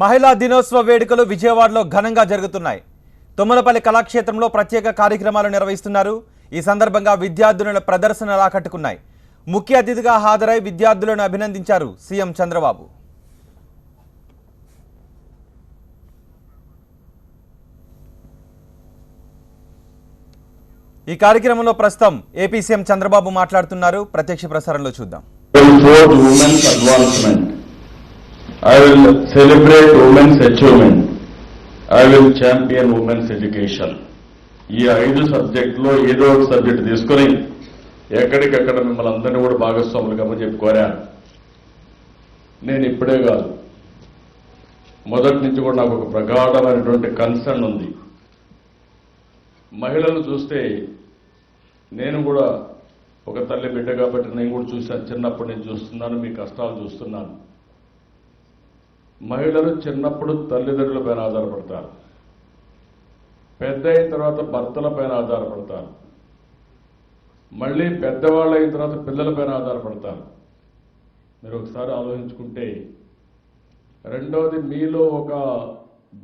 మహిళా దినోత్సవ వేడుకలు విజయవాడలో ఘనంగా జరుగుతున్నాయి. తుమ్మలపల్లి కళాక్షేత్రంలో ప్రత్యేక కార్యక్రమాలు నిర్వహిస్తున్నారు. ఈ సందర్భంగా విద్యార్థుల ప్రదర్శనలు ఆకట్టుకున్నాయి. ముఖ్య అతిథిగా హాజరై విద్యార్థులను అభినందించారు సీఎం చంద్రబాబు. ఈ కార్యక్రమంలో ప్రస్తుతం ఏపీ సీఎం చంద్రబాబు మాట్లాడుతున్నారు. ప్రత్యక్ష ప్రసారంలో చూద్దాం. I will celebrate women's achievement. I will champion women's education. ఈ 5 సబ్జెక్టులో ఏదో ఒక సబ్జెక్ట్ తీసుకొని ఎక్కడికక్కడ మిమ్మల్ని అందరినీ కూడా భాగస్వాములుగా చెప్పి కోరాను. నేను ఇప్పుడే కాదు, మొదటి నుంచి కూడా నాకు ఒక ప్రగాఢమైనటువంటి కన్సర్న్ ఉంది. మహిళలు చూస్తే నేను కూడా ఒక తల్లి బిడ్డ కాబట్టి నేను కూడా చూశాను. చిన్నప్పటి నుంచి చూస్తున్నాను, మీ కష్టాలు చూస్తున్నాను. మహిళలు చిన్నప్పుడు తల్లిదండ్రుల పైన ఆధారపడతారు, పెద్ద అయిన తర్వాత భర్తల పైన ఆధారపడతారు, మళ్ళీ పెద్దవాళ్ళు అయిన తర్వాత పిల్లల పైన ఆధారపడతారు. మీరు ఒకసారి ఆలోచించుకుంటే, రెండవది మీలో ఒక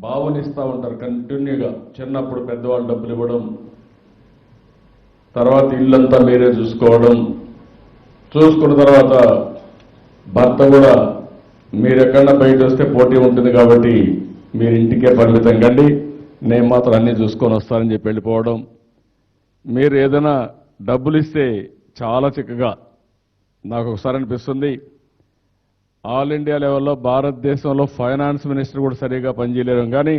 భావనిస్తూ ఉంటారు కంటిన్యూగా. చిన్నప్పుడు పెద్దవాళ్ళు డబ్బులు ఇవ్వడం, తర్వాత ఇల్లంతా మీరే చూసుకోవడం, చూసుకున్న తర్వాత భర్త కూడా మీరెక్కడన్నా బయట వస్తే పోటీ ఉంటుంది కాబట్టి మీరు ఇంటికే పరిమితం కండి, నేను మాత్రం అన్నీ చూసుకొని వస్తానని చెప్పి వెళ్ళిపోవడం. మీరు ఏదైనా డబ్బులు ఇస్తే చాలా చిక్కగా, నాకు ఒకసారి అనిపిస్తుంది, ఆల్ ఇండియా లెవెల్లో భారతదేశంలో ఫైనాన్స్ మినిస్టర్ కూడా సరిగా పనిచేయలేరు, కానీ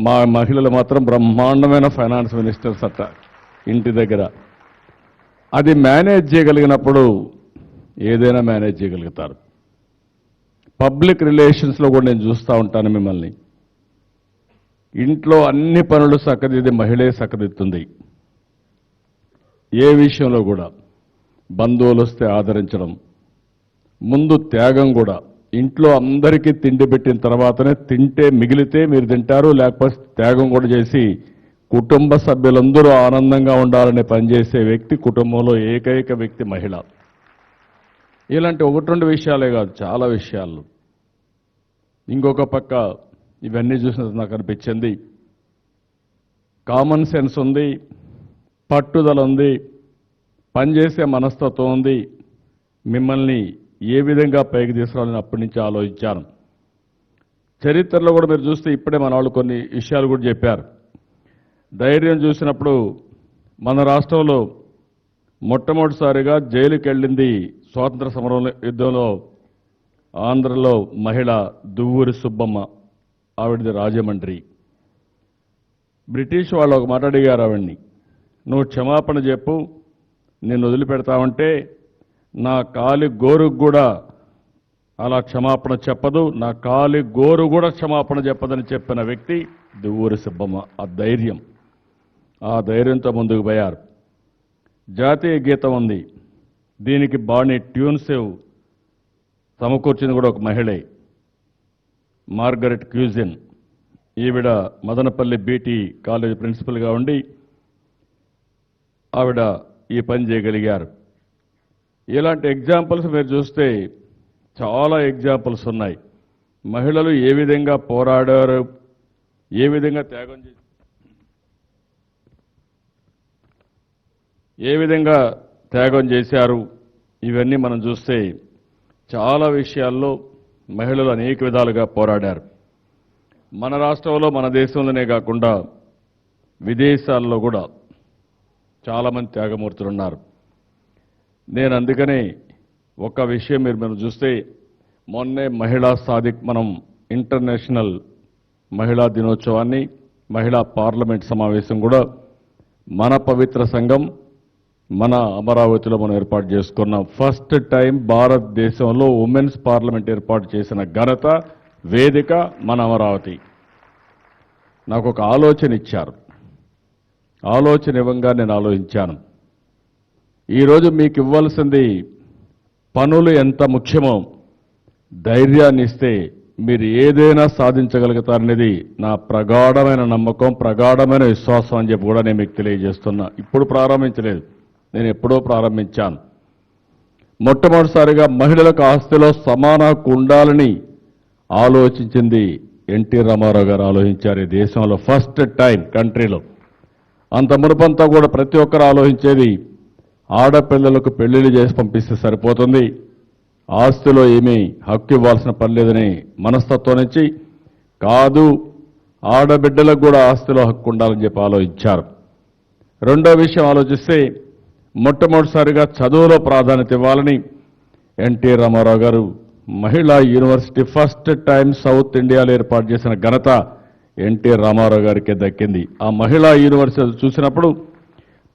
మా మహిళలు మాత్రం బ్రహ్మాండమైన ఫైనాన్స్ మినిస్టర్స్ అట్ట ఇంటి దగ్గర. అది మేనేజ్ చేయగలిగినప్పుడు ఏదైనా మేనేజ్ చేయగలుగుతారు. పబ్లిక్ రిలేషన్స్లో కూడా నేను చూస్తూ ఉంటాను మిమ్మల్ని. ఇంట్లో అన్ని పనులు చక్కదిద్ది మహిళే చక్కదిద్దుతుంది. ఏ విషయంలో కూడా బంధువులు వస్తే ఆదరించడం, ముందు త్యాగం కూడా. ఇంట్లో అందరికీ తిండి పెట్టిన తర్వాతనే తింటే మిగిలితే మీరు తింటారు, లేకపోతే త్యాగం కూడా చేసి కుటుంబ సభ్యులందరూ ఆనందంగా ఉండాలని పనిచేసే వ్యక్తి కుటుంబంలో ఏకైక వ్యక్తి మహిళ. ఇలాంటి 1-2 విషయాలే కాదు, చాలా విషయాలు. ఇంకొక పక్క ఇవన్నీ చూసినది నాకు అనిపించింది, కామన్ సెన్స్ ఉంది, పట్టుదల ఉంది, పనిచేసే మనస్తత్వం ఉంది. మిమ్మల్ని ఏ విధంగా పైకి తీసుకురావాలని అప్పటి నుంచి ఆలోచించాను. చరిత్రలో కూడా మీరు చూస్తే ఇప్పుడే మన వాళ్ళు కొన్ని విషయాలు కూడా చెప్పారు. ధైర్యం చూసినప్పుడు మన రాష్ట్రంలో మొట్టమొదటిసారిగా జైలుకి వెళ్ళింది స్వాతంత్ర సమరం యుద్ధంలో ఆంధ్రలో మహిళ దువ్వూరి సుబ్బమ్మ, ఆవిడది రాజమండ్రి. బ్రిటిష్ వాళ్ళు ఒక మాట అడిగారు ఆవిడ్ని, నువ్వు క్షమాపణ చెప్పు, నేను వదిలిపెడతావంటే నా కాలి గోరుకు కూడా అలా క్షమాపణ చెప్పదు, నా కాలి గోరు కూడా క్షమాపణ చెప్పదని చెప్పిన వ్యక్తి దువ్వూరి సుబ్బమ్మ. ఆ ధైర్యంతో ముందుకు పోయారు. జాతీయ గీతం ఉంది, దీనికి బాణి ట్యూన్స్ సమకూర్చింది కూడా ఒక మహిళే, మార్గరెట్ క్యూజిన్. ఈవిడ మదనపల్లి బీటీ కాలేజ్ ప్రిన్సిపల్గా ఉండి ఆవిడ ఈ పని చేయగలిగారు. ఇలాంటి ఎగ్జాంపుల్స్ మీరు చూస్తే చాలా ఎగ్జాంపుల్స్ ఉన్నాయి. మహిళలు ఏ విధంగా పోరాడారు, ఏ విధంగా త్యాగం చేశారు, ఇవన్నీ మనం చూస్తే చాలా విషయాల్లో మహిళలు అనేక విధాలుగా పోరాడారు. మన రాష్ట్రంలో, మన దేశంలోనే కాకుండా విదేశాల్లో కూడా చాలామంది త్యాగమూర్తులు ఉన్నారు. నేను అందుకనే ఒక విషయం మనం చూస్తే, మొన్నే మనం ఇంటర్నేషనల్ మహిళా దినోత్సవాన్ని, మహిళా పార్లమెంట్ సమావేశం కూడా మన పవిత్ర సంఘం మన అమరావతిలో మనం ఏర్పాటు చేసుకున్నాం. ఫస్ట్ టైం భారతదేశంలో ఉమెన్స్ పార్లమెంట్ ఏర్పాటు చేసిన ఘనత, వేదిక మన అమరావతి. నాకు ఒక ఆలోచన ఇచ్చారు, ఆలోచన ఇవ్వంగా నేను ఆలోచించాను. ఈరోజు మీకు ఇవ్వాల్సింది పనులు ఎంత ముఖ్యమో ధైర్యాన్ని ఇస్తే మీరు ఏదైనా సాధించగలుగుతారనేది నా ప్రగాఢమైన నమ్మకం, ప్రగాఢమైన విశ్వాసం అని చెప్పి కూడా నేను మీకు తెలియజేస్తున్నా. ఇప్పుడు ప్రారంభించలేదు, నేను ఎప్పుడో ప్రారంభించాను. మొట్టమొదటిసారిగా మహిళలకు ఆస్తిలో సమాన హక్కు ఉండాలని ఆలోచించింది ఎన్టీ రామారావు గారు ఆలోచించారు ఈ దేశంలో ఫస్ట్ టైం కంట్రీలో. అంత మునుపంతా కూడా ప్రతి ఒక్కరు ఆలోచించేది ఆడపిల్లలకు పెళ్లిళ్ళు చేసి పంపిస్తే సరిపోతుంది, ఆస్తిలో ఏమీ హక్కు ఇవ్వాల్సిన పని లేదని మనస్తత్వం నుంచి కాదు, ఆడబిడ్డలకు కూడా ఆస్తిలో హక్కు ఉండాలని చెప్పి ఆలోచించారు. రెండో విషయం ఆలోచిస్తే మొట్టమొదటిసారిగా చదువులో ప్రాధాన్యత ఇవ్వాలని ఎన్టీ రామారావు గారు మహిళా యూనివర్సిటీ ఫస్ట్ టైం సౌత్ ఇండియాలో ఏర్పాటు చేసిన ఘనత ఎన్టీ రామారావు గారికి దక్కింది. ఆ మహిళా యూనివర్సిటీ చూసినప్పుడు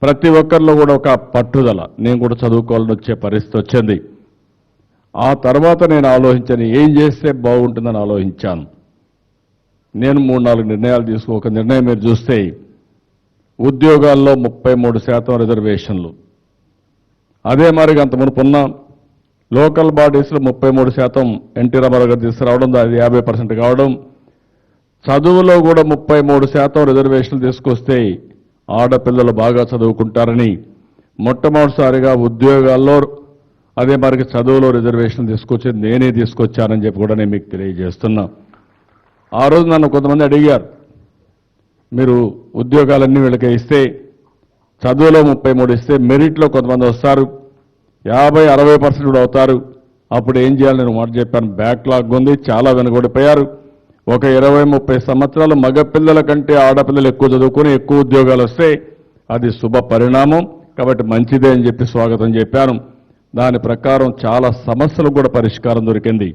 ప్రతి ఒక్కరిలో కూడా ఒక పట్టుదల, నేను కూడా చదువుకోవాలని వచ్చే పరిస్థితి వచ్చింది. ఆ తర్వాత నేను ఆలోచించాను ఏం చేస్తే బాగుంటుందని ఆలోచించాను. నేను 3-4 నిర్ణయాలు తీసుకో. ఒక నిర్ణయం మీరు చూస్తే ఉద్యోగాల్లో 33% రిజర్వేషన్లు, అదే మరి అంత మునుపున్న లోకల్ బాడీస్లో 33% ఎన్టీ రామారావు గారు తీసుకురావడం, అది 50% కావడం, చదువులో కూడా 33% రిజర్వేషన్లు తీసుకొస్తే ఆడపిల్లలు బాగా చదువుకుంటారని మొట్టమొదటిసారిగా ఉద్యోగాల్లో అదే మరికి చదువులో రిజర్వేషన్ తీసుకొచ్చి నేనే తీసుకొచ్చానని చెప్పి కూడా నేను మీకు తెలియజేస్తున్నా. ఆ రోజు నన్ను కొంతమంది అడిగారు, మీరు ఉద్యోగాలన్నీ వీళ్ళకి ఇస్తే చదువులో 33 ఇస్తే మెరిట్లో కొంతమంది వస్తారు, 50-60% కూడా అవుతారు, అప్పుడు ఏం చేయాలి నేను మాట చెప్పాను. బ్యాక్లాగ్ ఉంది, చాలా వెనుకబడిపోయారు. ఒక 20-30 సంవత్సరాలు మగపిల్లల కంటే ఆడపిల్లలు ఎక్కువ చదువుకొని ఎక్కువ ఉద్యోగాలు వస్తే అది శుభ పరిణామం, కాబట్టి మంచిదే అని చెప్పి స్వాగతం చెప్పాను. దాని ప్రకారం చాలా సమస్యలకు కూడా పరిష్కారం దొరికింది.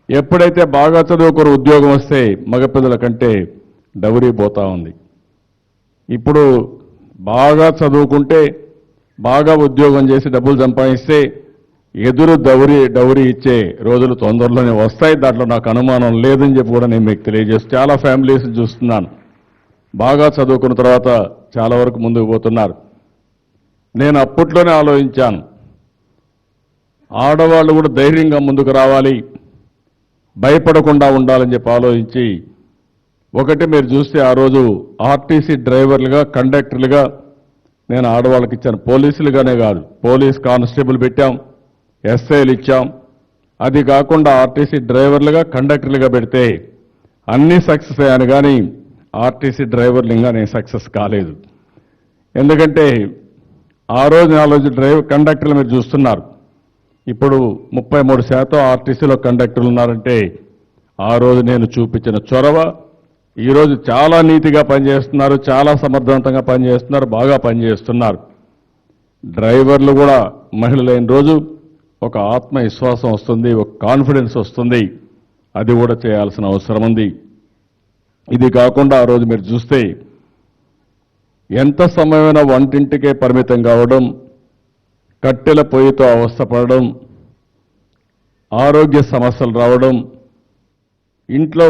ఎప్పుడైతే బాగా చదువుకుని ఉద్యోగం వస్తే మగపిల్లల కంటే డౌరీ పోతా ఉంది. ఇప్పుడు బాగా చదువుకుంటే బాగా ఉద్యోగం చేసి డబ్బులు సంపాదిస్తే ఎదురు డౌరీ ఇచ్చే రోజులు తొందరలోనే వస్తాయి, దాంట్లో నాకు అనుమానం లేదని చెప్పి కూడా నేను మీకు తెలియజేస్తాను. చాలా ఫ్యామిలీస్ చూస్తున్నాను బాగా చదువుకున్న తర్వాత చాలా వరకు ముందుకు పోతున్నారు. నేను అప్పట్లోనే ఆలోచించాను ఆడవాళ్ళు కూడా ధైర్యంగా ముందుకు రావాలి, భయపడకుండా ఉండాలని చెప్పి ఆలోచించి ఒకటి మీరు చూస్తే ఆ రోజు ఆర్టీసీ డ్రైవర్లుగా కండక్టర్లుగా నేను ఆడవాళ్ళకి ఇచ్చాను. పోలీసులుగానే కాదు, పోలీస్ కానిస్టేబుల్ పెట్టాం, ఎస్ఐలు ఇచ్చాం. అది కాకుండా ఆర్టీసీ డ్రైవర్లుగా కండక్టర్లుగా పెడితే అన్నీ సక్సెస్ అయ్యాను, కానీ ఆర్టీసీ డ్రైవర్లు ఇంకా నేను సక్సెస్ కాలేదు. ఎందుకంటే ఆ రోజు 4 కండక్టర్లు మీరు చూస్తున్నారు, ఇప్పుడు 33% ఆర్టీసీలో కండక్టర్లు ఉన్నారంటే ఆ రోజు నేను చూపించిన చొరవ. ఈరోజు చాలా నీతిగా పనిచేస్తున్నారు, చాలా సమర్థవంతంగా పనిచేస్తున్నారు, బాగా పనిచేస్తున్నారు. డ్రైవర్లు కూడా మహిళలైన రోజు ఒక ఆత్మవిశ్వాసం వస్తుంది, ఒక కాన్ఫిడెన్స్ వస్తుంది, అది కూడా చేయాల్సిన అవసరం ఉంది. ఇది కాకుండా ఆ రోజు మీరు చూస్తే ఎంత సమయమైనా వంటింటికే పరిమితం కావడం, కట్టెల పొయ్యితో అవస్థపడడం, ఆరోగ్య సమస్యలు రావడం, ఇంట్లో